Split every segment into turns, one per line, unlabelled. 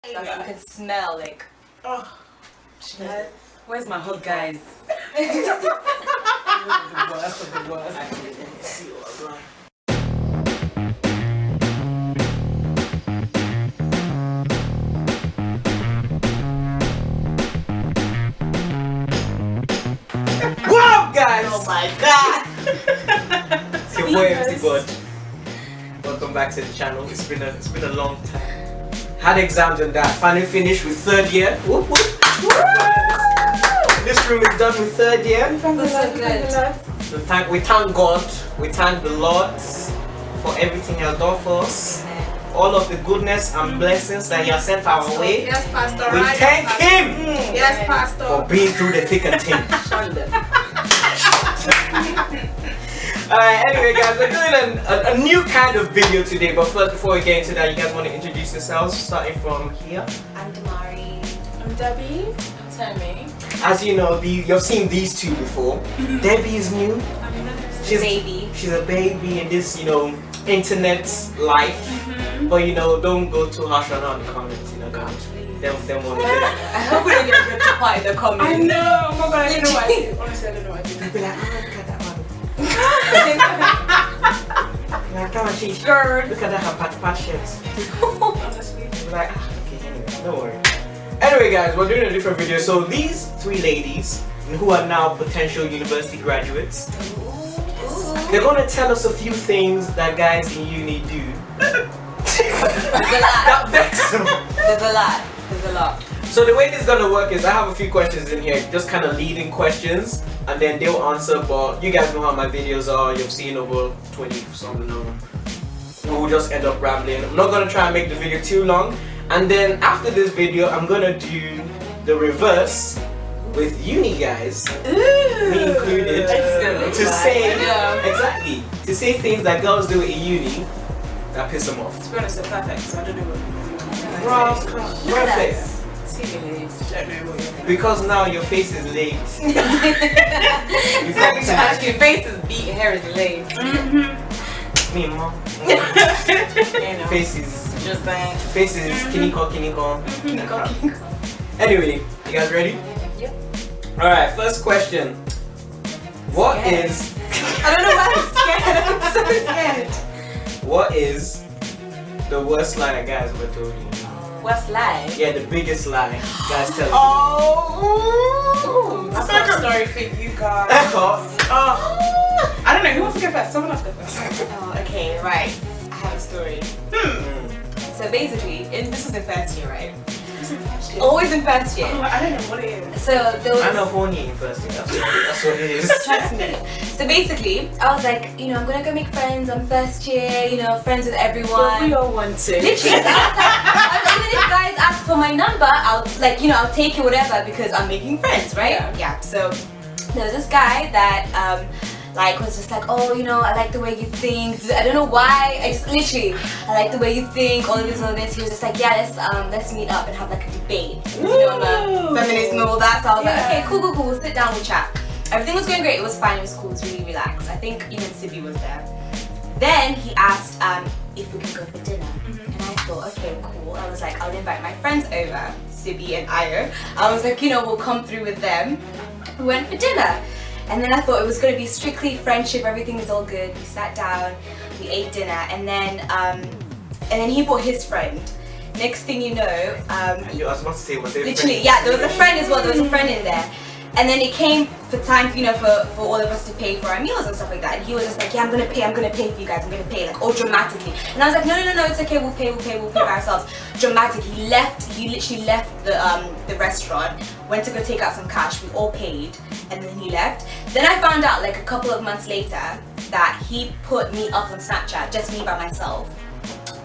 So you can smell like.
Oh,
where's my hot guys?
the worst of the worst. Actually, let me see what I'm like. What up, guys?
Oh my god!
It's your boy MTBod. Welcome back to the channel. It's been a long time. Had exams and that. Finally finished with third year. Whoop, whoop. This room is done with third year.
That's so good.
We thank God. We thank the Lord for everything He has done for us. All of the goodness and blessings that He has sent our way.
Yes, Pastor.
We thank Him
Yes, Pastor.
for being through the thick and thin. Alright, anyway guys, we're doing a new kind of video today, but first before we get into that, you guys want to introduce yourselves, starting from here.
I'm Damari.
I'm Debbie. I'm Tammy.
As you know, you've seen these two before. Debbie is new.
She's a baby.
She's a baby in this, internet life. But don't go too harsh on her in the comments, them won't do it.
I hope we don't get a good part in the comments.
I know. Oh my god, I don't know what I do. Honestly, I don't know what I do.
They'll be like, oh, look at that one. Like, come on, she's
Skirt.
look at that, her pat shirts.
Honestly.
We're like, okay, anyway, don't worry. Anyway guys, we're doing a different video. So these three ladies, who are now potential university graduates, they're gonna tell us a few things that guys in uni do.
There's a lot.
That vexes them.
There's a lot. There's a lot.
So the way this is gonna work is I have a few questions in here, just kind of leading questions, and then they'll answer. But you guys know how my videos are. You've seen over 20 something of them. We'll just end up rambling. I'm not gonna try and make the video too long. And then after this video, I'm gonna do the reverse with uni guys, me included, to say things that girls do in uni that piss them off.
To be honest, they're perfect, so I don't know what
Perfect.
don't know what you're
Because now your face is laid.
Your face is beat, hair is laid.
Me and mom. Faces.
Just saying.
Faces. Kiniko. Anyway, you guys ready?
Yep.
Alright, first question. What is
I don't know why I'm scared. I'm so scared.
What is the worst lie that guys ever told you?
What's lie?
Yeah, the biggest lie guys tell you.
Oh! I've got a story for you guys. I don't know, who wants to go first? Someone else go first.
Oh, okay, right. I have a story. So basically, this was in first year, right? Always in first year.
Oh, I don't know what it is.
So there was.
I'm not horny in first year. That's what it is.
Trust me. So basically, I was like, I'm gonna go make friends. I'm first year, friends with everyone.
But we all want to.
Literally, so I was like, even if guys ask for my number, I'll I'll take it, whatever, because I'm making friends, right? Yeah. So there was this guy that was just like, oh, I like the way you think. I don't know why. I like the way you think. All of this. He was just like, yeah, let's meet up and have like a debate. On feminism and all that. So I was like, okay, cool. We'll sit down, we'll chat. Everything was going great. It was fine. It was cool. It was really relaxed. I think even Sibi was there. Then he asked if we can go for dinner, and I thought, okay, cool. I was like, I'll invite my friends over, Sibi and Ayo. I was like, we'll come through with them. We went for dinner. And then I thought it was going to be strictly friendship, everything was all good. We sat down, we ate dinner, and then he brought his friend. Next thing you know,
I was about to say, was there
literally, yeah, there was a friend as well, there was a friend in there. And then it came for time, for all of us to pay for our meals and stuff like that. And he was just like, yeah, I'm gonna pay for you guys, I'm gonna pay, like, all dramatically. And I was like, no, it's okay, we'll pay for ourselves. Dramatically, he literally left the restaurant, went to go take out some cash, we all paid, and then he left. Then I found out, like, a couple of months later, that he put me up on Snapchat, just me by myself.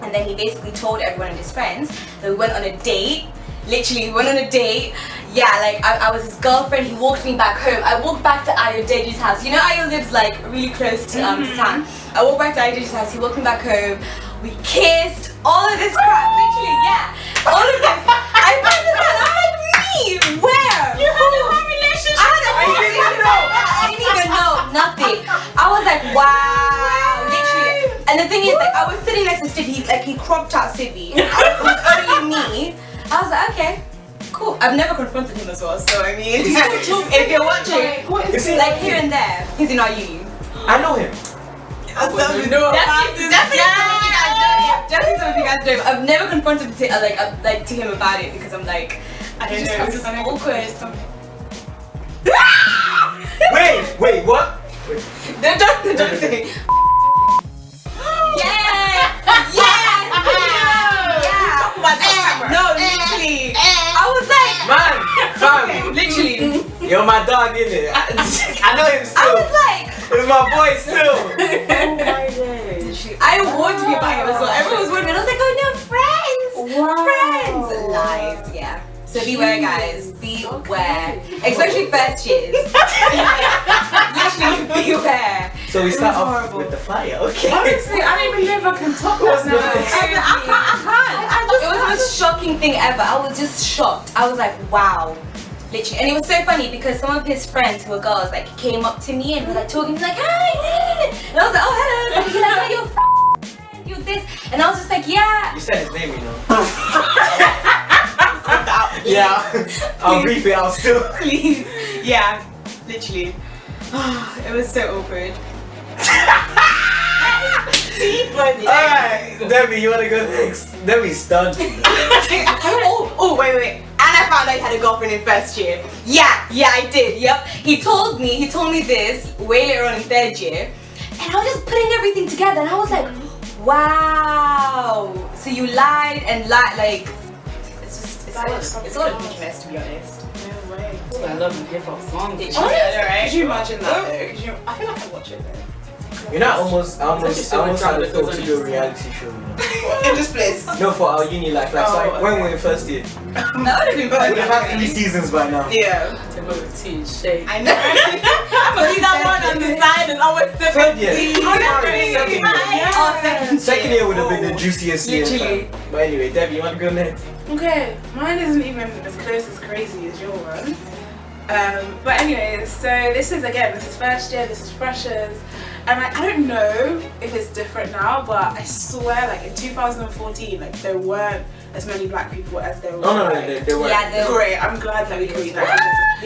And then he basically told everyone and his friends that we went on a date. Literally, we went on a date. Yeah, like I was his girlfriend. He walked me back home. I walked back to Ayo Deji's house. Ayo lives like really close to town. I walked back to Ayo Deji's house. He walked me back home. We kissed. All of this crap. Literally, yeah. All of this. I found this out. I'm like, me? Where?
You had a whole relationship.
I didn't even know. Nothing. I was like, wow. Literally. And the thing is, like, I was sitting next to Sibi. Like, he cropped out Sibi. I was only me. I was like, okay, cool. I've never confronted him as well, so I mean, if you're watching, like here and there, he's in our uni.
I know him.
Definitely some of you guys know. I've never confronted to him about it because I'm like, I don't know, it's just awkward.
Wait, what?
Don't say. No, literally. I was like,
Man, fam,
literally.
you're my dog, innit? I know him still.
I was like,
it's my boy still.
Oh my days.
I warned you about him as well. Everyone was warning me. I was like, oh no, friends.
Wow.
Friends. Lies, yeah. So beware, guys. Beware. Especially first years. Literally, beware.
So we start off
horrible.
with the fire, okay?
Honestly, I don't even know if I can top this now.
Seriously.
I can't.
It was the most shocking thing ever. I was just shocked. I was like, wow. Literally. And it was so funny because some of his friends who were girls like came up to me and were like talking, like, hi. And I was like, oh, hello. And he's like, oh, you're friend, you're this. And I was just like, yeah.
You said his name, you know. Yeah, I'll brief it out still.
Please. Yeah, literally. It was so awkward.
Alright, Debbie, you wanna go next? Debbie's stunned.
oh, wait. And I found out he had a girlfriend in first year. Yeah, I did. Yep. He told me this way later on in third year. And I was just putting everything together and I was like, wow. So you lied and like, it's all a weakness, to be honest.
No way. I love hip hop songs.
Right?
Could you imagine that though? I feel like I'd watch it though.
You know, I almost had a thought to do a reality show. You know?
In this place.
No, for our uni life. Like, so when we were in first year.
That would have been
We'd
fun.
have had 3 seasons by now.
Yeah.
I know. I'm gonna leave that one on the side and always
Third year.
Second
Second year would have been the juiciest year.
Literally.
fam. But anyway, Debbie, you want to go next?
Okay, mine isn't even as close as crazy as your one. But anyways, so this is first year, this is freshers. And I don't know if it's different now, but I swear like in 2014, like there weren't as many black people as there were.
No,
like,
they weren't.
Yeah,
great, I'm glad that we could be that.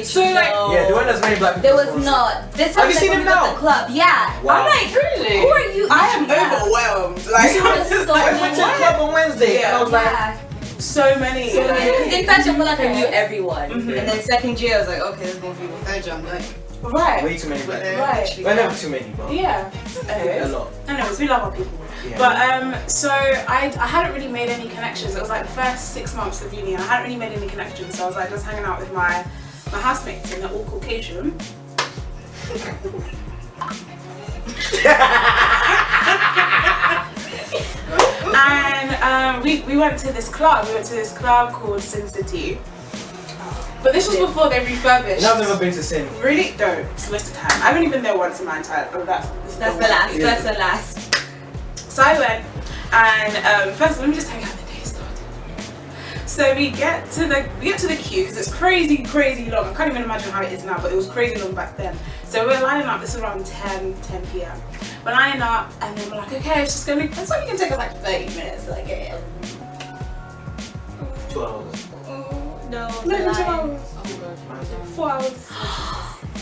So like,
Yeah, there weren't as many black people.
there was
as
not. This
Have
was
you
like
seen
when
him
we got
now?
the club. Yeah.
Wow.
I'm like,
really?
who are you?
I am
Yeah.
overwhelmed. Like,
You
I'm
were
just
so
like,
I went to the club on Wednesday and I was like,
Yeah.
so many.
So
like,
in fact, I feel like I knew everyone.
Mhm.
And then second year, I was like, okay, there's more people. Third year, I'm like,
right.
way too many black people.
Right.
Well, never too many, but
Yeah.
a
Anyways.
lot.
Anyways, we love our people.
Yeah.
But so I hadn't really made any connections. It was like the first 6 months of uni and I hadn't really made any connections. So I was like just hanging out with my housemates and they're all Caucasian. And we went to this club. We went to this club called Sin City. But this was before they refurbished.
And I've never been to Sin.
Really? Don't. It's a waste of time. I've only been there once in my entire. Oh, that's
that's the last.
Yeah.
That's the last.
So I went, and first let me just tell you how the day started. So we get to the queue because it's crazy long. I can't even imagine how it is now, but it was crazy long back then. So we're lining up. This is around 10 p.m. We're lining up, and then we're like, okay, it's only gonna take us like 30 minutes. Like, yeah.
2 hours.
No.
Not even 2 hours. 4 hours.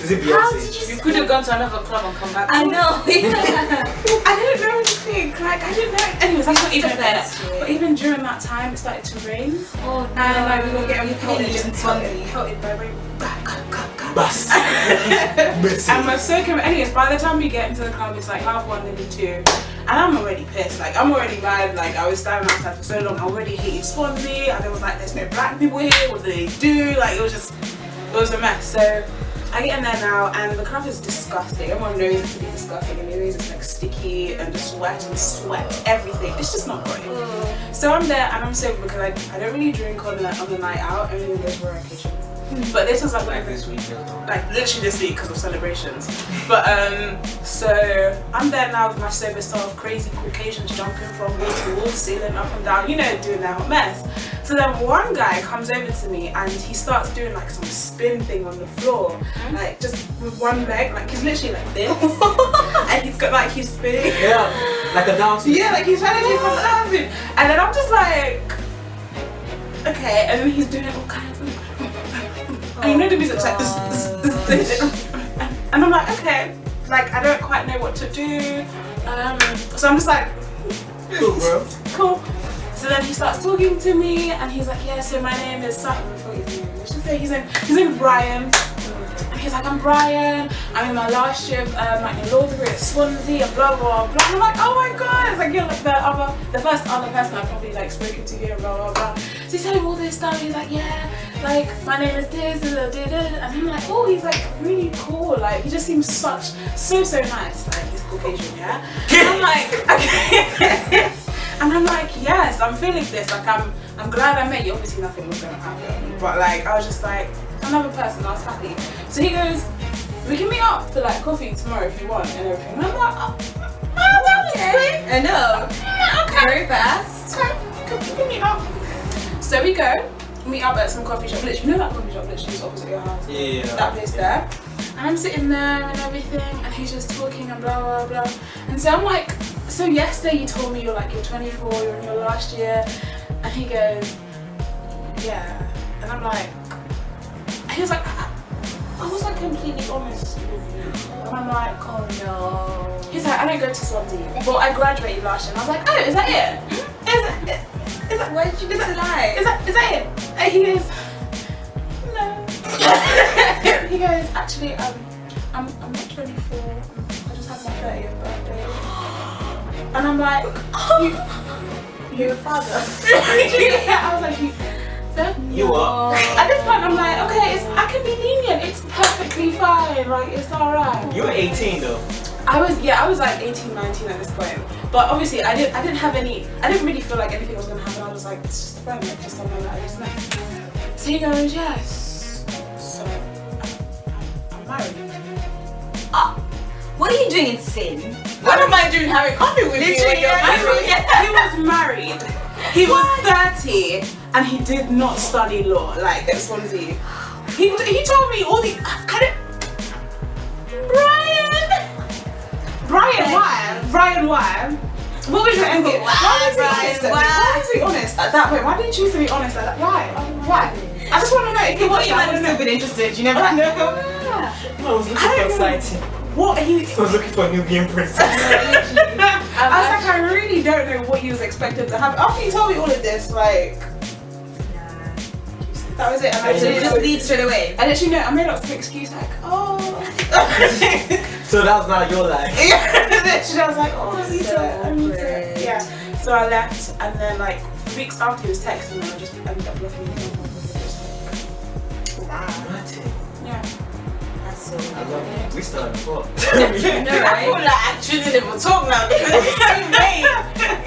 Is it
How did
Beyonce?
you?
You could have gone to another club and come back.
I know.
I didn't know anything. Like I didn't know. Anyways, that's not even there. But even during that time, it started to rain.
Oh no.
And like we were getting
pelted
by rain.
Bus.
And we're so anyways, by the time we get into the club, it's like 1:30, nearly 2. And I'm already pissed. Like I'm already mad. Like I was standing outside for so long. I already hated Swansea. And it was like, there's no black people here. What do they do? Like it was a mess. So I get in there now, and the club is disgusting. Everyone knows it to be disgusting, and anyways, it's like sticky and just sweat, everything. It's just not great. So I'm there, and I'm sober because I don't really drink on the night out, only when there's rare occasions. But this was like
this week.
like literally this week because of celebrations. But so I'm there now with my sober self, crazy Caucasians jumping from wall to wall, sailing up and down, you know, doing their hot mess. So then one guy comes over to me and he starts doing like some spin thing on the floor, like just with one leg, like he's literally like this, and he's got like he's spinning.
Yeah, like a dancer.
Yeah, like he's trying to do some dancing, and then I'm just like, okay, and then he's doing all kinds of, and you know the music's like this, and I'm like, okay, like I don't quite know what to do, so I'm just like,
Cool, bro.
cool. So then he starts talking to me, and he's like, yeah, so my name is something. I forgot his name. I should say his name is Brian. And he's like, I'm Brian. I'm in my last year of like law degree at Swansea, and blah blah blah. And I'm like, oh my god! It's like you're like the first other person I've probably like spoken to here, and blah blah blah. So he's telling me all this stuff. He's like, yeah, like my name is this, and I'm like, oh, he's like really cool. Like he just seems so nice. Like he's Caucasian, yeah. And I'm like, okay. And I'm like, yes, I'm feeling this. Like I'm glad I met you. Obviously nothing was gonna happen, but like I was just like another person. I was happy. So he goes, we can meet up for like coffee tomorrow if you want and everything. And I'm like, oh okay.
I know.
Okay.
Very fast.
Okay, we can meet up. So we go meet up at some coffee shop. Literally, you know that coffee shop literally is opposite your house.
Yeah.
That place there. And I'm sitting there and everything, and he's just talking and blah blah blah. And so I'm like, so yesterday you told me you're 24, you're in your last year, and he goes, yeah. And I'm like, he was like, I was like completely honest with you. And I'm like, oh no. He's like, I don't go to Swansea, but I graduated last year. And I was like, oh, is that it? Is that
Why did you get to lie?
Is that it? And he goes, no. He goes, actually, I'm not 24. I just had my 30th birthday. And I'm like, you're a father. I was like,
You are.
At this point, I'm like, okay, I can be lenient. It's perfectly fine. Like, it's alright.
You were 18 though.
I was like 18, 19 at this point. But obviously, I didn't really feel like anything was gonna happen. I was like, it's just a friend, like just someone that I just met. So he goes, yes. So I'm married.
What are you doing in sin?
What am I doing having coffee with you when you're married? He was married. He was 30 and he did not study law like at Swansea. He told me all the Brian, why? What was your end game? Why was he honest at that point? Why didn't you choose to be honest at that? Why? I just want to know if you want.
I would have been interested. You never know.
I was looking for exciting.
What he
I was looking for a Nubian princess.
I was like, I really don't know what he was expected to happen. After he told me all of this, like, that was it. And I
So you just leave straight away.
I literally know, I made up some excuse like, oh.
So that was not your life.
Literally, I was like, oh, I need to. Yeah. So I left, and then like weeks after he was texting me, I just ended up blocking him. Yeah.
So
I love it. We started before.
no, right?
I feel like I shouldn't even talk now because it's too late.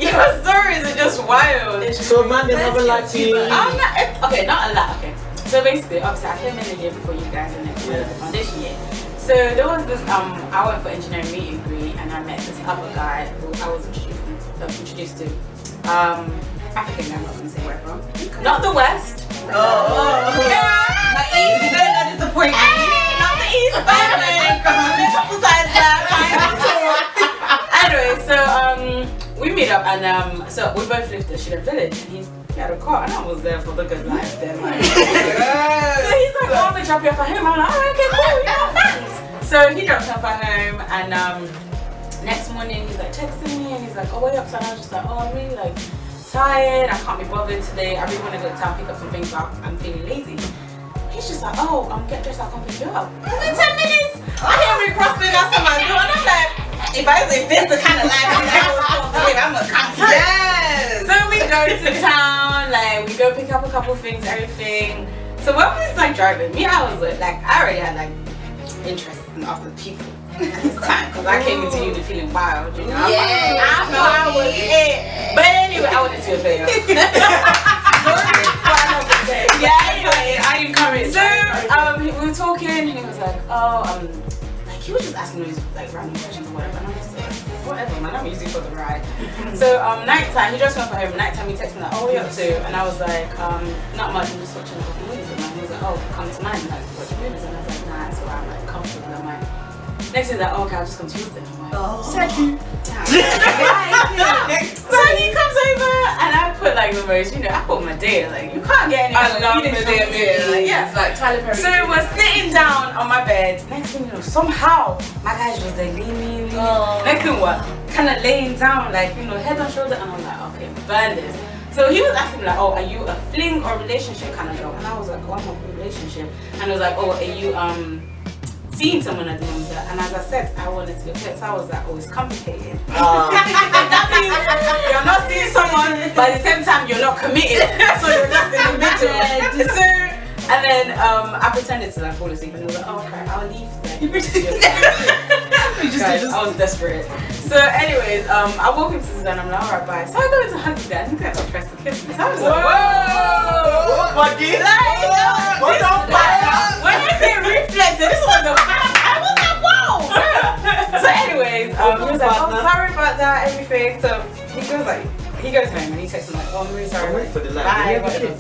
Your stories are just wild.
So man, they never liked you.
I'm not, okay, not a lot, okay. So basically, obviously I came in the year before you guys and then the foundation year. So there was this, I went for engineering meet and greet and I met this other guy who I was introduced to. African guy, I'm not going to say where from. Okay. Not the West.
Oh. Yeah. Not easy, don't not disappoint me.
Not the East, by the way. A couple times back. Anyway, so we meet up and so we both lived in Shida Village and he had a car and I was there for the good life then. Like, so he's like, oh, we drop you off at home. I'm like, oh, okay, cool, thanks. So he dropped me off at home and next morning he's like texting me and he's like, oh, where you up? So I was just like, oh, I'm really like tired, I can't be bothered today, I really want to go to town, pick up some things, but I'm feeling lazy. He's just like, oh, get dressed, I'll come pick you up. Within 10 minutes, I hear me crossing outside my door and I'm like, if this the kind of life I'm supposed to live, I'm gonna come through. Yes! So we go to town, like we go pick up a couple things, everything. So when we was like driving, I was like, I already had like interest in other people at this time because I came into uni feeling wild, you know?
Yeah,
I thought I was it. But anyway, I wanted to a video. Yeah, anyway, I am coming. So we were talking and he was like, oh, like he was just asking me like random questions or whatever, and I was like, whatever man, I'm using for the ride. So nighttime, he just went for home, nighttime he texted me like, oh, what are you up to? And I was like, not much, I'm just watching a couple movies. And he was like, oh, come tonight and like watch movies. And I was like, nah, it's alright, I'm like comfortable, I'm like, Next thing like, okay, I'll just come to you then. I'm like,
Oh.
Salut. So he comes over and I put like the most, I put Medea, like you can't get any
I love
Medea. Like, yeah.
It's like Tyler Perry.
So we're sitting down on my bed. Next thing you know, somehow my guy was like leaning.
Oh.
Next thing what? Kind of laying down, like head on shoulder, and I'm like, okay, burn this. So he was asking me like, oh, are you a fling or relationship kind of girl? And I was like, oh, I'm a relationship. And he was like, oh, are you seeing someone at the moment? And as I said, I wanted to get flipped. So I was like, oh, it's complicated. That means you're not seeing someone, but at the same time you're not committed. So you're just in the middle. So, and then I pretended to like fall asleep, and he was like, oh, okay, I'll leave then. I was desperate. So anyways, I woke into this and I'm like, alright, bye. So I go into hug this guy. I think I got pressed to kiss me. So I was like, whoa!
What did?
What the fuck? When you say reflex, this was the I was like, whoa! So anyways, he was like, oh, sorry about that, everything. So he goes home and he texts me like, oh, I'm really sorry.
Wait for the line.
Bye, whatever.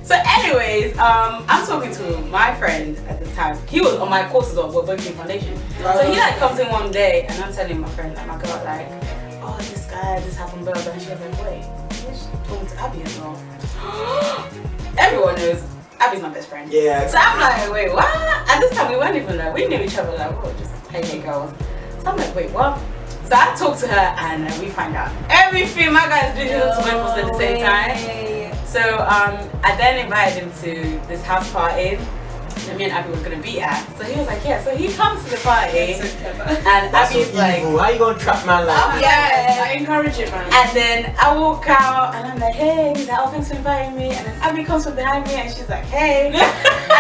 So anyways, I'm talking to my friend at the time. He was on my course as well, we're both in foundation. So he like comes in one day and I'm telling my friend, oh my god, like, oh this guy, this happened, blah blah. And she was like, wait, he's talking to Abby as well. Everyone knows Abby's my best friend.
Yeah.
So I'm like, wait, what? At this time we weren't even like, we knew each other like, oh, just hey girls. So I'm like, wait, what? So I talked to her and we find out everything my guys doing to both at the same time. So I then invited him to this house party that me and Abby were gonna be at. So he was like, yeah. So he comes to the party, and Abby's
so
like,
how you gonna trap man like that?
Yeah, I encourage it, man.
and then I walk out and I'm like, hey. He's like, oh, thanks for inviting me. And then Abby comes from behind me and she's like, hey. And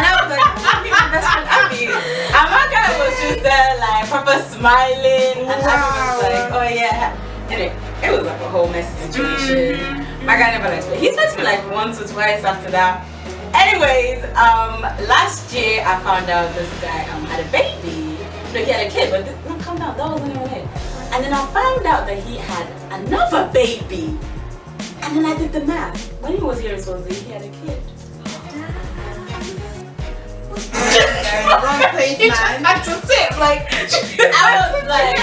I was like, oh, my best friend Abby. And my guy was just there like proper smiling, and Abby was like, oh yeah. Anyway, it was like a whole messy situation. My guy never liked me. He liked me like once or twice after that. Anyways, last year I found out this guy had a baby. No, he had a kid, but no, calm down, that wasn't even it. And then I found out that he had another baby. And then I did the math. When he was here in Swansea, he had a kid.
Wrong place,
He
man.
just had to sit like I was like,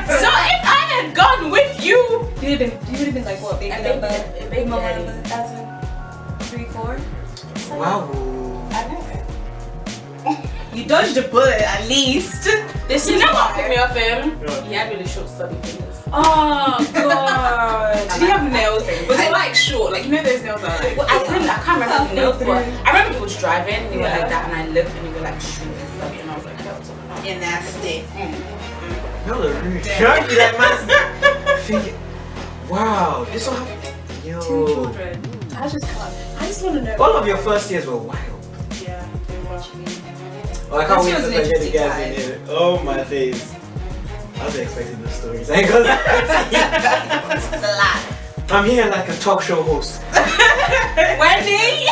so if I had gone with you,
You would have been like what, baby number?
baby
Mama
daddy.
number 3, 4?
Wow.
I know.
You dodged a bullet at least. This
You
is
know what
why.
put me off him?
Yeah.
He had really short stubby fingers.
Oh god. Did he have nails? Was it like short? Like you know those nails are like.
I can't remember the nails, but
through.
I remember he was driving and he went
Yeah.
like that and I looked and he was like short and stubby and I was like, what's going on?
You're nasty.
Y'all are rude. Can't be that man's figure. Wow. This one.
2
Yo.
children. I just can't. I just want to know.
All of your first years were wild.
Yeah, they were.
Oh, I can't
This
wait
was
to
an
forget the
interesting
guys in here. Oh my days. I was expecting those stories. I ain't gonna lie.
It's a lot.
I'm here like a talk show host.
Wendy!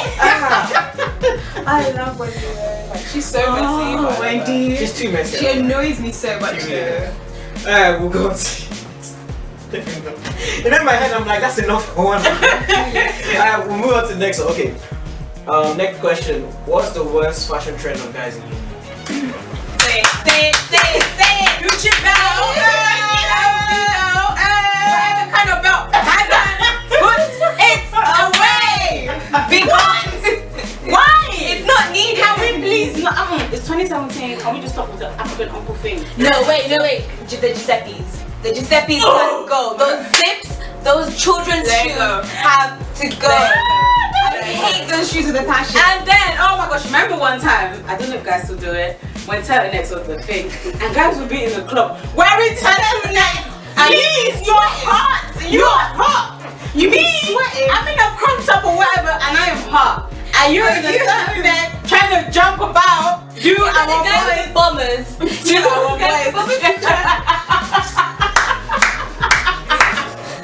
I love Wendy though. Like she's so messy.
Oh,
but
Wendy.
She's too messy.
She annoys me so much.
Yeah. Alright, we'll go on to in my head I'm like, that's enough for one. Alright, we'll move on to the next one. Okay. Next question. What's the worst fashion trend on guys in uni?
Say it.
Gucci belt! Whatever kind of belt. Put it away! Because why?
It's not needed.
Can we please not? It's 2017. Can we just stop with the African uncle thing?
No, wait. The Giuseppe's. The Giuseppe's gotta go. Those zips, those children's
There you
shoes
go.
have to go. I hate those shoes with a passion.
And then, oh my gosh, remember one time, I don't know if guys still do it, when turtlenecks was the thing, and guys would be in the club wearing turtleneck. Please, you're hot. You're hot. You mean sweating? I'm in a crop top or whatever, and I am hot. And you're in a turtleneck trying to jump about. You
And
and
the
our
guys
boys.
with bombers.
You and our boys.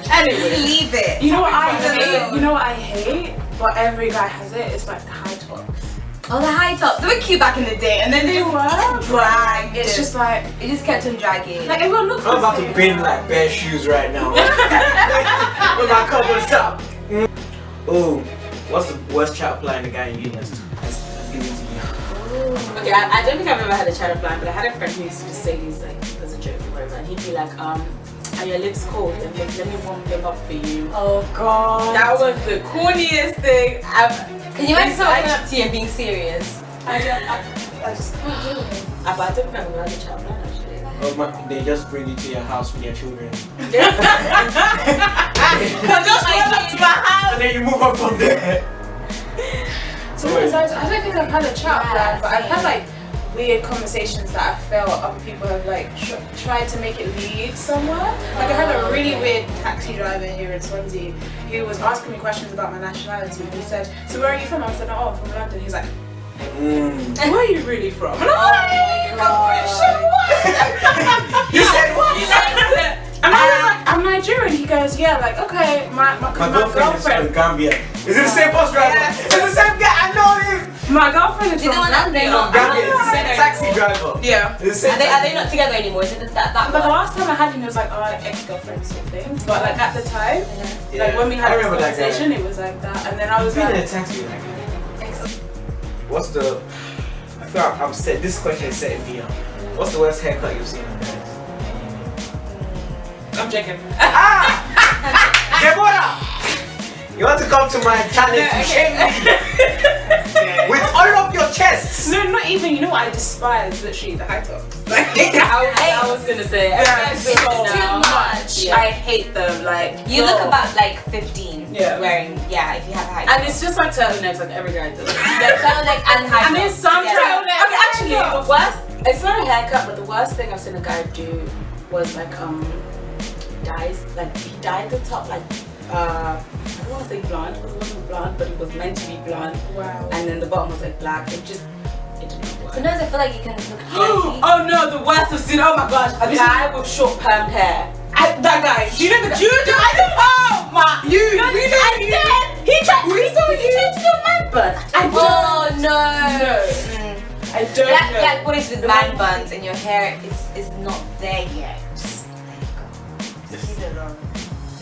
Anyway.
Just leave it.
You know what I
Sorry.
hate? You know what I hate? But every guy has it. It's like the high tops.
Oh, the high tops. They were cute back in the day, and then they just dragged.
It's just like
it just kept on dragging.
like everyone looks.
I'm about
the
to
same.
bin like bare shoes right now. With my couple top. Oh, what's the worst chat applying the guy in uni has given to you?
Okay, I don't think I've ever had a chat blind, but I had a friend who used to just say these like as a joke or whatever, and he'd be like, are your lips cold? Let me warm them up for you.
Oh god.
That was the corniest thing I've.
Can you imagine someone coming up to you and being serious?
I just can't do it.
I don't think I've ever had a chat blind actually.
They just bring you to your house with your children.
Just run up to my house.
And then you move on from there.
So I don't think I've had a chat blind, but I've had like weird conversations that I felt other people have like tried to make it lead somewhere. Like I had a really weird taxi driver here in Swansea who was asking me questions about my nationality. He said, "So where are you from?" I said, "Oh, I'm from London." He's like, "Where are you really from?" And I'm like,
You said what?
and I was like, "I'm Nigerian." He goes, "Yeah, like okay, my
girlfriend is from Gambia. Is it the same bus driver?
Yes.
It's the same guy. I know him.
My girlfriend is from Gambia."
Gambia. It's the same taxi driver.
Yeah.
It's the same.
Are they not together anymore? Is it that
But the
one?
last time I had him, it was like ex-girlfriend sort of thing. But like at the time,
Yeah.
like when we
I
had this
remember that guy.
conversation, it was like that. And then I was
Been in a
like,
taxi like that. What's the? I feel like I'm set. This question is setting me up. What's the worst haircut you've seen on guys?
I'm joking.
Deborah! You want to come to my channel to shame me with all of your chests?
No, not even. You know what I despise? Literally the high tops. Like
I was gonna say.
That's so
now.
much.
Yeah.
I hate them. Like
You look about like 15
Yeah.
wearing, if you have high
And it's just like turtlenecks, like every guy does.
turtleneck and high
I mean,
tops
some
together.
turtlenecks.
Okay, actually, the worst. It's not a haircut, but the worst thing I've seen a guy do was like dyes. Like he dyed the top like I don't want to say blonde because it wasn't blonde, but it was meant to be blonde.
Wow.
And then the bottom was like black. It didn't work.
Sometimes I feel like you can look dirty.
Oh no, the worst I've seen. Oh my gosh, a guy with short permed hair.
That guy. Do you know the
Oh my!
You.
He tried to do a man bun.
Oh no!
I don't
That
know.
like boys with man buns and your hair is not there yet. Just leave it alone.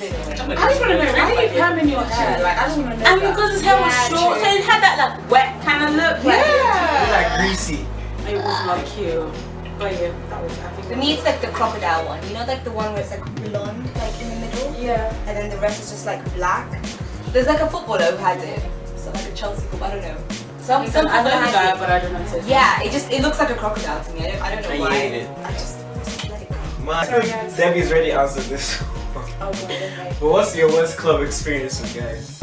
Leave it alone.
I just want to know, why are you perming your hair? Like, I just want to know.
And because his hair was
Yeah,
short,
true.
so it had that like wet kind of look. Like,
You're like greasy.
it was not cute. But yeah, that was. I think
For me, it's like the crocodile one. You know, like the one where it's like blonde, like in the middle,
Yeah.
and then the rest is just like black. There's like a footballer who has it. So like a Chelsea football. I don't know. Some
I
footballer
know the
has
guy,
it.
but I don't know. His name.
Yeah, it looks like a crocodile to me. I don't know
And you
why.
hate it.
I just let it go.
Man,
Sorry, guys.
Debbie's already answered this.
Oh god, okay.
But what's your worst club experience with guys?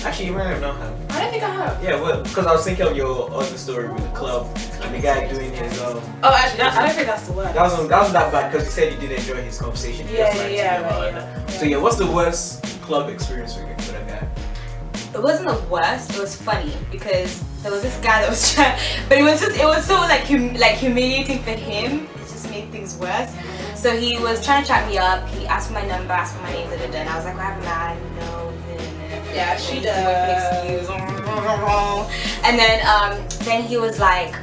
Actually, you might have not had.
I don't think I have.
Yeah, well, because I was thinking of your other story with the club and the guy doing his
Oh, actually, I don't think that's the word.
That wasn't that bad because you said you did enjoy his conversation. You just liked to hear about it. So yeah, what's the worst club experience with a guy?
It wasn't the worst. It was funny because there was this guy that was trying, but it was so like humiliating for him. It just made things worse. So he was trying to chat me up. He asked for my number, asked for my name, and I was like, I have a man. No.
Yeah, she
He
does.
And then he was like,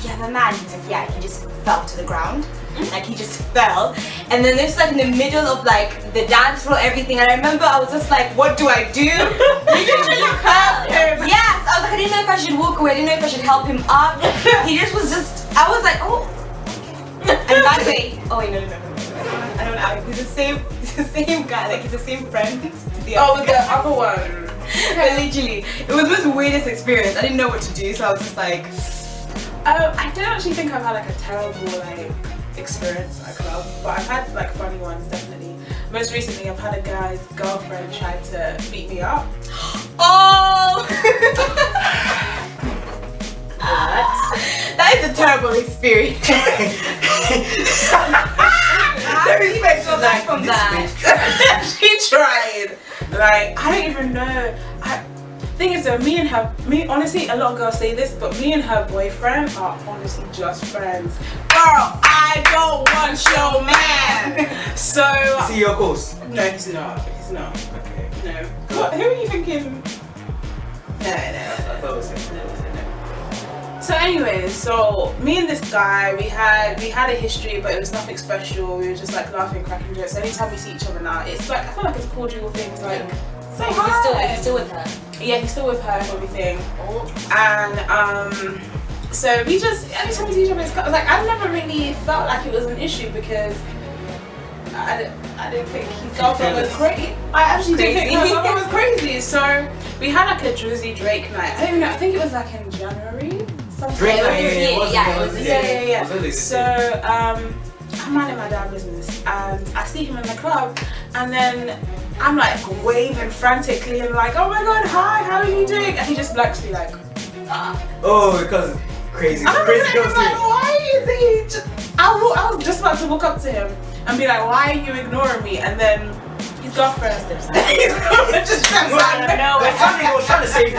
you have a man. He was like, yeah. He just fell to the ground. Like he just fell. And then this was like in the middle of like the dance floor, everything. And I remember I was just like, what do I do? He literally fell. Yes. I was like, I didn't know if I should walk away. I didn't know if I should help him up. He just was just, I was like, oh, okay. And by the way, no. I don't know. He's the same guy. Like he's the same friend.
The other one.
But literally, it was the most weirdest experience. I didn't know what to do, so I was just like,
I don't actually think I've had like a terrible like experience at a club, but I've had like funny ones definitely. Most recently, I've had a guy's girlfriend try to beat me up.
oh! That is a terrible experience.
Let me make sure
back from that.
She tried. Like I don't even know. Thing is though, honestly, a lot of girls say this, but me and her boyfriend are honestly just friends. Girl, I don't want your man. So
See your course.
no, he's not. He's not.
Okay.
No. What? Who are you thinking? No.
I thought it was him.
So anyways, so me and this guy, we had a history, but it was nothing special. We were just like laughing, cracking jokes. Anytime we see each other now, it's like I feel like it's a cordial thing to like say
Is
hi.
he still with her?
Yeah, he's still with her and everything. And So we just, anytime we see each other, it's like, I never really felt like it was an issue because I didn't think his girlfriend was crazy. I actually didn't think his girlfriend was crazy. So we had like a Drizzy Drake night. I don't even know, I think it was like in January.
Drake night,
yeah. So I'm minding my dad's business and I see him in the club and then I'm like waving frantically and like, oh my god, hi, how are you doing? And he just blanks me like,
oh, because crazy.
And I'm
Crazy girl
like, why is he I was just about to walk up to him and be like, why are you ignoring me? And then his girlfriend steps out. His girlfriend just steps out of nowhere.
He was trying to save you.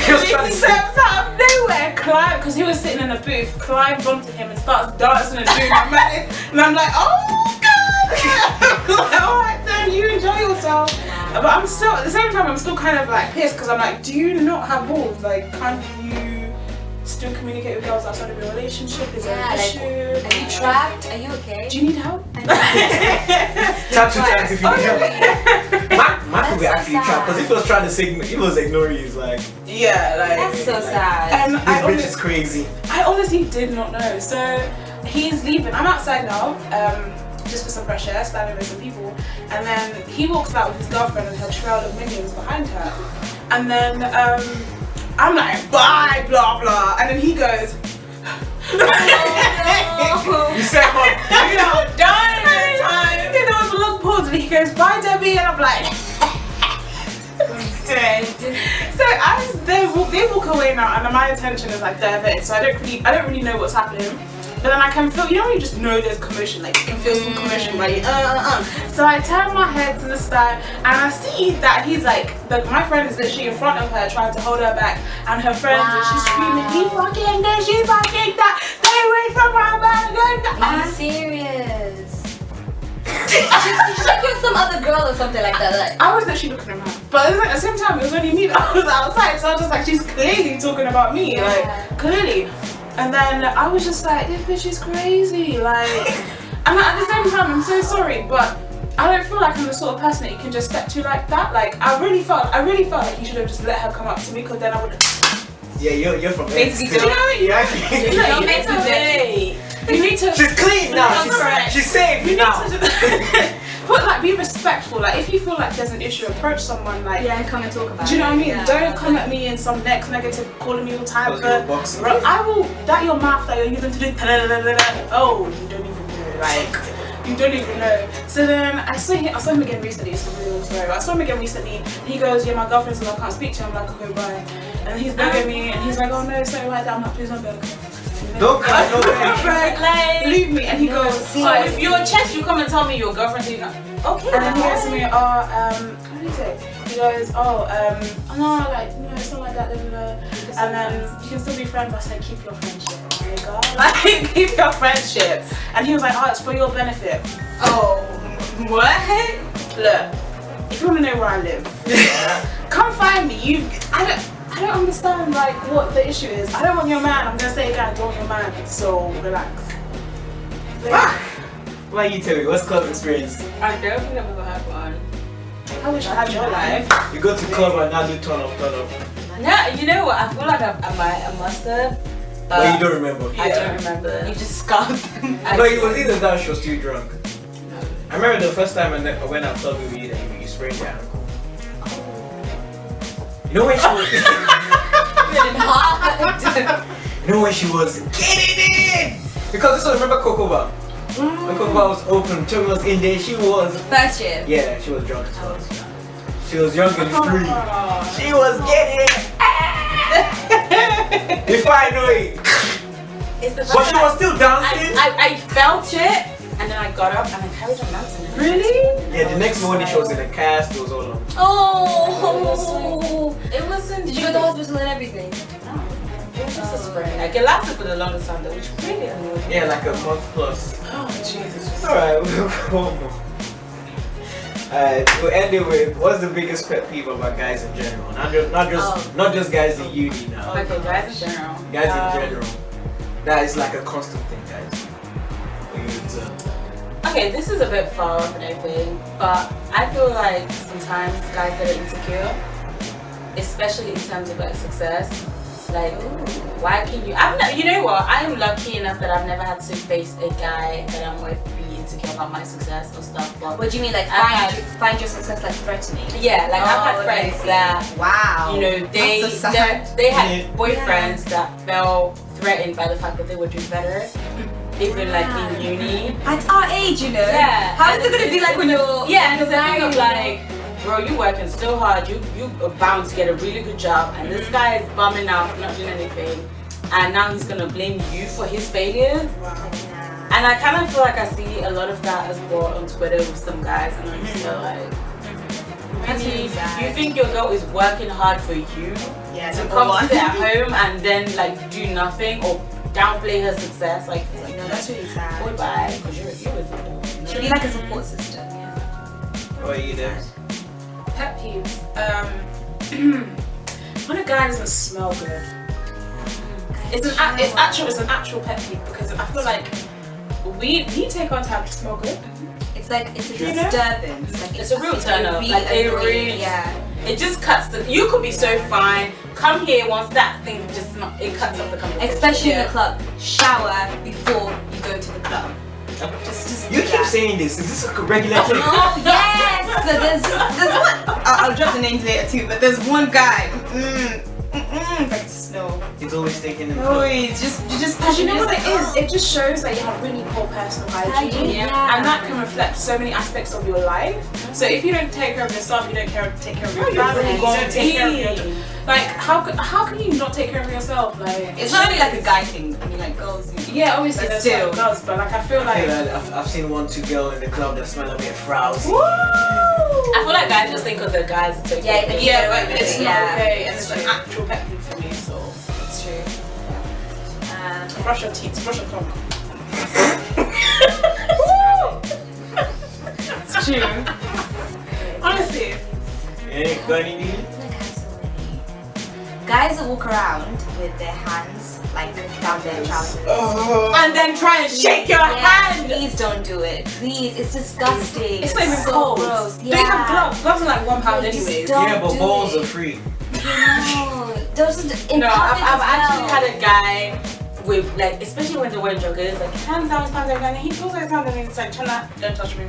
He was trying to save you.
Steps out of nowhere, because he was sitting in a booth, climbs onto him and starts dancing and doing my magic. And I'm like, oh god! I'm like, alright then, you enjoy yourself. But I'm still, at the same time, I'm still kind of like pissed because I'm like, do you not have balls? Like, can't you still communicate with girls outside of your relationship? Is there an issue?
Are you trapped? Are you okay?
Do you need help?
Tap 2 times if you need help. Mark would be actually trapped because if he was trying to he was ignoring you, it's like,
yeah, like
that's so sad.
And
this bitch is crazy.
I honestly did not know. So he's leaving. I'm outside now, just for some fresh air, standing with some people. And then he walks out with his girlfriend and her trail of minions behind her. And then I'm like, bye, blah blah. And then he goes,
Oh, no.
You said, Mom,
you know, done this time. And there was a long pause and he goes, bye Debbie. And I'm like, dead. So as they walk away now, and my attention is like diverted. So I don't really know what's happening. But then I can feel, you know, you just know there's commotion, like you can feel some commotion, right? So I turn my head to the side and I see that he's like, my friend is literally in front of her trying to hold her back, and her friend and she's screaming, he fucking this, she fucking that, stay away from her, man.
Are you serious? She's like with some other girl or something like that. Like.
I was literally looking around, but at the same time it was only me that was outside, so I was just like, she's clearly talking about me, like clearly. And then I was just like, this bitch is crazy, like, and at the same time, I'm so sorry, but I don't feel like I'm the sort of person that you can just step to like that. Like, I really felt like you should have just let her come up to me, because then I would have.
yeah, you're from
Basically,
X.
You know what?
Don't make her day.
You need to.
She's clean now. She's safe now.
But like, be respectful. Like, if you feel like there's an issue, approach someone. Like,
Yeah, come and talk about it.
do you know what I mean?
Yeah.
Don't come at me in some next negative, calling me all time.
Boxing.
I will. That your mouth that you're using to do. Oh, you don't even know. Like, you don't even know. So then I saw him again recently. It's a really long story. But I saw him again recently. And he goes, yeah, my girlfriend says I can't speak to him. I'm like, okay, bye. And he's begging me, and he's like, oh no, sorry, why that? I'm like, please don't beg.
Don't cry, don't
Like, leave me. And he goes,
So if you're a chest, you come and tell me your girlfriend, so you go, okay.
and then he goes to me, what did he say? He goes, no, like, no, it's not like that. And then you can still be friends. I said, keep your friendship. Oh my god. Like, keep your friendship. And he was like, oh, it's for your benefit.
Oh, what?
Look, if you want to know where I live, come find me. I don't understand like what the issue is. I don't want your man. I'm gonna say again, I don't want your man. So relax.
Fuck! Why you tell me? What's club experience?
I don't think I've ever had one.
I wish I had your life.
You go to club and now do turn up.
No, you know what? I feel like I must have.
But you don't remember.
I don't remember.
You just scarred them.
No, it was either that or she was too drunk.
No.
I remember the first time I went out club with you and you sprayed your ankle. You know when she was You know when she was getting in! Because this was, remember Cocoba? When Cocoba was open, Toby was in there, she was...
First year.
Yeah, she was drunk as well. She was young and free. She was getting it! Before I know it. But she was still dancing.
I felt it, and then I got up and I carried on dancing.
Really?
Yeah, the next morning she was in a cast, it was all on.
Oh,
It wasn't.
did you go to the hospital and everything?
No, it was just a spray. Like, it lasted for the longest time, though, which really annoyed me.
Yeah, like a month plus.
Oh Jesus.
Alright, one more. Alright, we'll end it with what's the biggest pet peeve about guys in general? Not just guys in uni now.
Okay, guys in general.
Guys in general. That is like a constant thing, guys.
Okay, this is a bit far off and everything, but I feel like sometimes guys get insecure, especially in terms of like success. Like, why can you? I've never, you know what? I am lucky enough that I've never had to face a guy that I'm with be insecure about my success or stuff. But
what do you mean, like find your success like threatening?
Yeah, like I've had friends that, you know, they had boyfriends that felt threatened by the fact that they were doing better, even like in uni.
At our age, you know.
Yeah.
How is it gonna be like when you're?
Yeah, and it's a thing of like, bro, you working so hard, you are bound to get a really good job, and this guy is bumming out, not doing anything, and now he's gonna blame you for his failures. And I kind of feel like I see a lot of that as well on Twitter with some guys, and I'm just like, really, you think your girl is working hard for you to come sit at home and then like do nothing or downplay her success? Like,
No, that's really sad.
Goodbye, because you're a girl.
Should be like a support system.
What are you doing?
Pet peeves. When a guy doesn't smell good. It's an actual pet peeve because I feel like we take our time to smell good.
It's like it's a disturbance. Like
It's a real turn off.
really
Like it
annoying.
really, it just cuts the. You could be so fine. Come here once that thing just not. It cuts off the conversation.
Especially in the club. Shower before you go to the club. Just
You
do
keep
that.
saying this. Is this a regular thing?
Oh yes. So there's one. I'll drop the names later too. But there's one guy. Like to snow.
He's always taking the
Always just
Because you know what it is? It just shows that you have really poor personal hygiene,
Yeah.
and that can reflect so many aspects of your life. So if you don't take care of yourself, you don't take care of your family, you don't take care of your like. How can you not take care of yourself? Like
It's not really like a guy thing. I mean, like girls.
yeah, obviously
But
there's
still.
some girls, but like I feel like
I've seen 1-2 girls in the club that smell a bit frowsy.
I feel like guys just think because they're guys, it's okay.
but it's not okay, and it's an actual pet peeve for me. So
It's true.
brush your teeth, brush your tongue.
It's true.
Honestly.
Yeah, got any needs?
Guys that walk around with their hands like down their trousers.
And then try and shake your hand.
Please don't do it. Please, it's disgusting.
It's not even
so
cold.
gross.
Do you have gloves? Gloves are like £1
Just
anyways.
don't
Yeah, but
do
balls
it.
are free.
No, those are in
No,
public
I've
as
actually
well.
had a guy with like, especially when they're wearing joggers, like hands down, and he pulls his hand and he's like, Chana,
Don't touch me.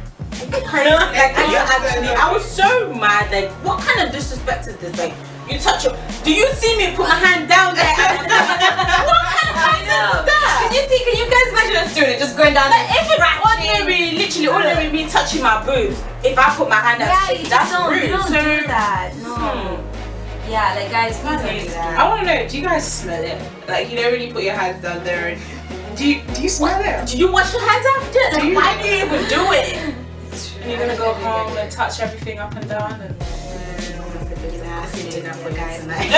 crazy. Like, are you actually? I was so mad. Like, what kind of disrespect is this? Like, you touch your. Do you see me put my hand down there? What kind of kindness is that?
Can you guys imagine us doing it? Just going down
Like,
there.
if it's literally ordinary me touching my boobs, if I put my hand out,
Yeah, you
that's
just don't,
rude.
you don't
So,
do that. No. Yeah, like guys, please don't do that.
I want to know, do you guys smell it? Like, you know when you put your hands down there and do you smell it?
do you wash your hands after? Like, why do you even do it?
And you're gonna go home and touch everything up and down and
Dinner for guys tonight.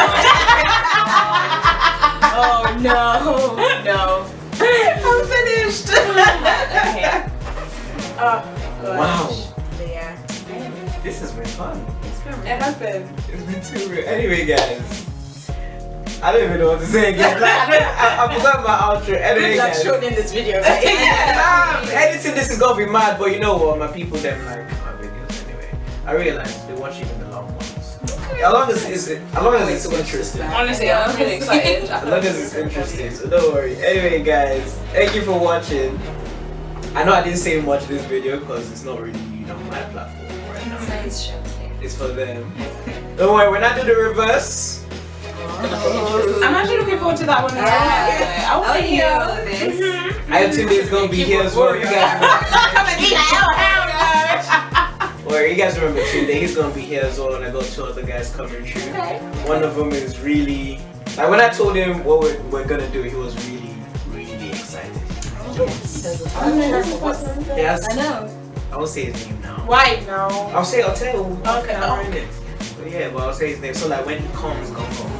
Oh no, no.
I'm finished.
Okay.
Oh gosh.
Wow.
So, yeah.
This has been fun.
It has been.
It's been too real. Anyway, guys. I don't even know what to say again. Like, I forgot my outro. Anyway, guys.
shortening this video.
Editing this is gonna be mad, but you know what? My people them like my videos anyway. I realize they watch even the long ones. As long as it's interesting.
Honestly, I'm really excited.
As long as it's interesting, so don't worry. Anyway, guys, thank you for watching. I know I didn't say much in this video because it's not really my platform right now.
Nice show.
It's for them. Don't worry, when I do the reverse.
I'm actually looking forward to that one.
Yeah.
I want to hear
this.
iTunes is gonna be here as well. You guys Or you guys remember Tuesday, he's gonna be here as well, and I got 2 other guys coming through.
Okay.
One of them is really, like when I told him what we're gonna do, he was really, really excited. Yes.
I know.
I won't say his name now.
Why no?
I'll tell you.
Okay.
But yeah, but I'll say his name. So like when he comes,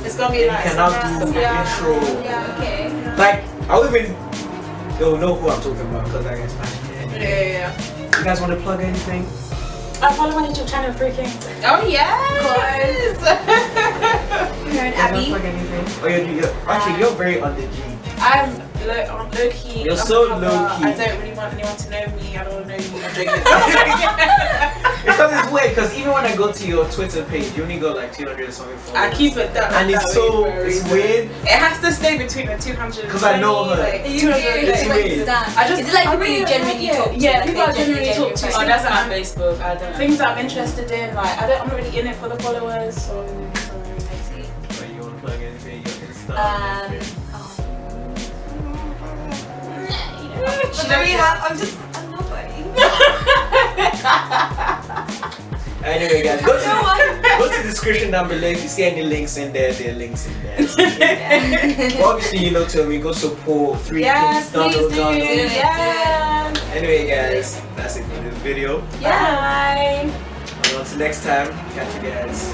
It's gonna be
he
nice.
cannot do the intro.
Yeah.
Okay.
Like I'll even they'll know who I'm talking about because I get Spanish.
Yeah.
You guys want to plug anything?
I follow my YouTube channel, freaking.
Oh yeah.
Karen
You guys wanna
Abby.
plug anything? Oh, you're actually you're very on the G.
I'm low key.
You're so low key.
I don't really want anyone to know me. I don't want to know me. I'm joking.
Because it's weird, because even when I go to your Twitter page, you only got like 200 or something followers.
I keep it that.
And it's so, it's weird.
It has to stay between the 200.
Because I know her.
Like,
It's
200.
weird.
I just,
Is it like
I
people you
really
genuinely
like it.
talk to?
Yeah,
Like
people I
they
genuinely talk to.
Oh, that's on Facebook. I don't know.
Things I'm interested in. Like, I'm not really in it for the followers. So.
But you want to plug anything, your Insta?
I'm nobody.
Anyway, guys, go to the description down below. If you see any links in there, there are links in there. But obviously, you know, tell me, go support 3
Yes,
Kings.
please do.
it.
Yes.
Anyway, guys, that's it for this video.
Bye.
And until next time, catch you guys.